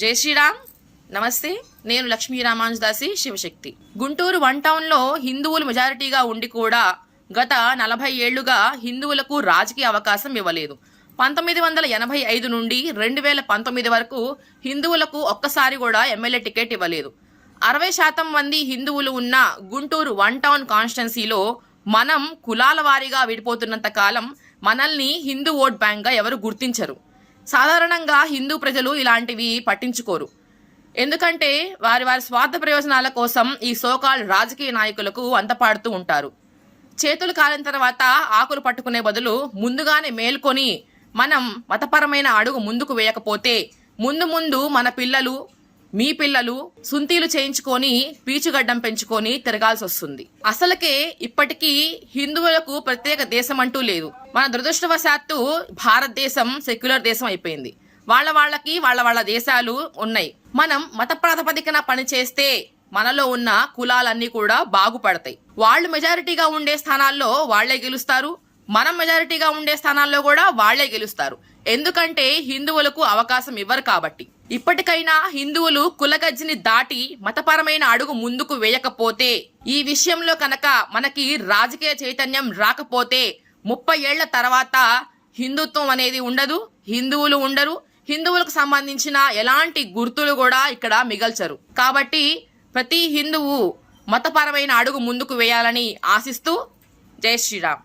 జై శ్రీరామ్. నమస్తే, నేను లక్ష్మీ రామానుజదాసి శివశక్తి. గుంటూరు వన్ టౌన్లో హిందువులు మెజారిటీగా ఉండి కూడా గత 40 ఏళ్లుగా హిందువులకు రాజకీయ అవకాశం ఇవ్వలేదు. 1985 నుండి 2019 వరకు హిందువులకు ఒక్కసారి కూడా ఎమ్మెల్యే టికెట్ ఇవ్వలేదు. 60% మంది హిందువులు ఉన్న గుంటూరు వన్ టౌన్ కాన్స్టిట్యున్సీలో మనం కులాల వారీగా విడిపోతున్నంత కాలం మనల్ని హిందూ ఓట్ బ్యాంక్గా ఎవరు గుర్తించరు. సాధారణంగా హిందూ ప్రజలు ఇలాంటివి పట్టించుకోరు. ఎందుకంటే వారి స్వార్థ ప్రయోజనాల కోసం ఈ సోకాల్ రాజకీయ నాయకులకు అంతపాడుతూ ఉంటారు. చేతులు కాలిన తర్వాత ఆకులు పట్టుకునే బదులు ముందుగానే మేల్కొని మనం మతపరమైన అడుగు ముందుకు వేయకపోతే ముందు మన పిల్లలు, మీ పిల్లలు సుంతీలు చేయించుకొని పీచుగడ్డం పెంచుకొని తిరగాల్సి వస్తుంది. అసలుకే ఇప్పటికీ హిందువులకు ప్రత్యేక దేశం అంటూ లేదు. మన దురదృష్టవశాత్తు భారతదేశం సెక్యులర్ దేశం అయిపోయింది. వాళ్ళ దేశాలు ఉన్నాయి. మనం మత ప్రాతిపదికన పనిచేస్తే మనలో ఉన్న కులాలన్నీ కూడా బాగుపడతాయి. వాళ్ళు మెజారిటీగా ఉండే స్థానాల్లో వాళ్లే గెలుస్తారు, మనం మెజారిటీగా ఉండే స్థానాల్లో కూడా వాళ్లే గెలుస్తారు. ఎందుకంటే హిందువులకు అవకాశం ఇవ్వరు కాబట్టి. ఇప్పటికైనా హిందువులు కులగజ్జిని దాటి మతపరమైన అడుగు ముందుకు వేయకపోతే, ఈ విషయంలో కనుక మనకి రాజకీయ చైతన్యం రాకపోతే 30 ఏళ్ల తర్వాత హిందుత్వం అనేది ఉండదు, హిందువులు ఉండరు, హిందువులకు సంబంధించిన ఎలాంటి గుర్తులు కూడా ఇక్కడ మిగల్చరు. కాబట్టి ప్రతి హిందువు మతపరమైన అడుగు ముందుకు వేయాలని ఆశిస్తూ జై శ్రీరామ్.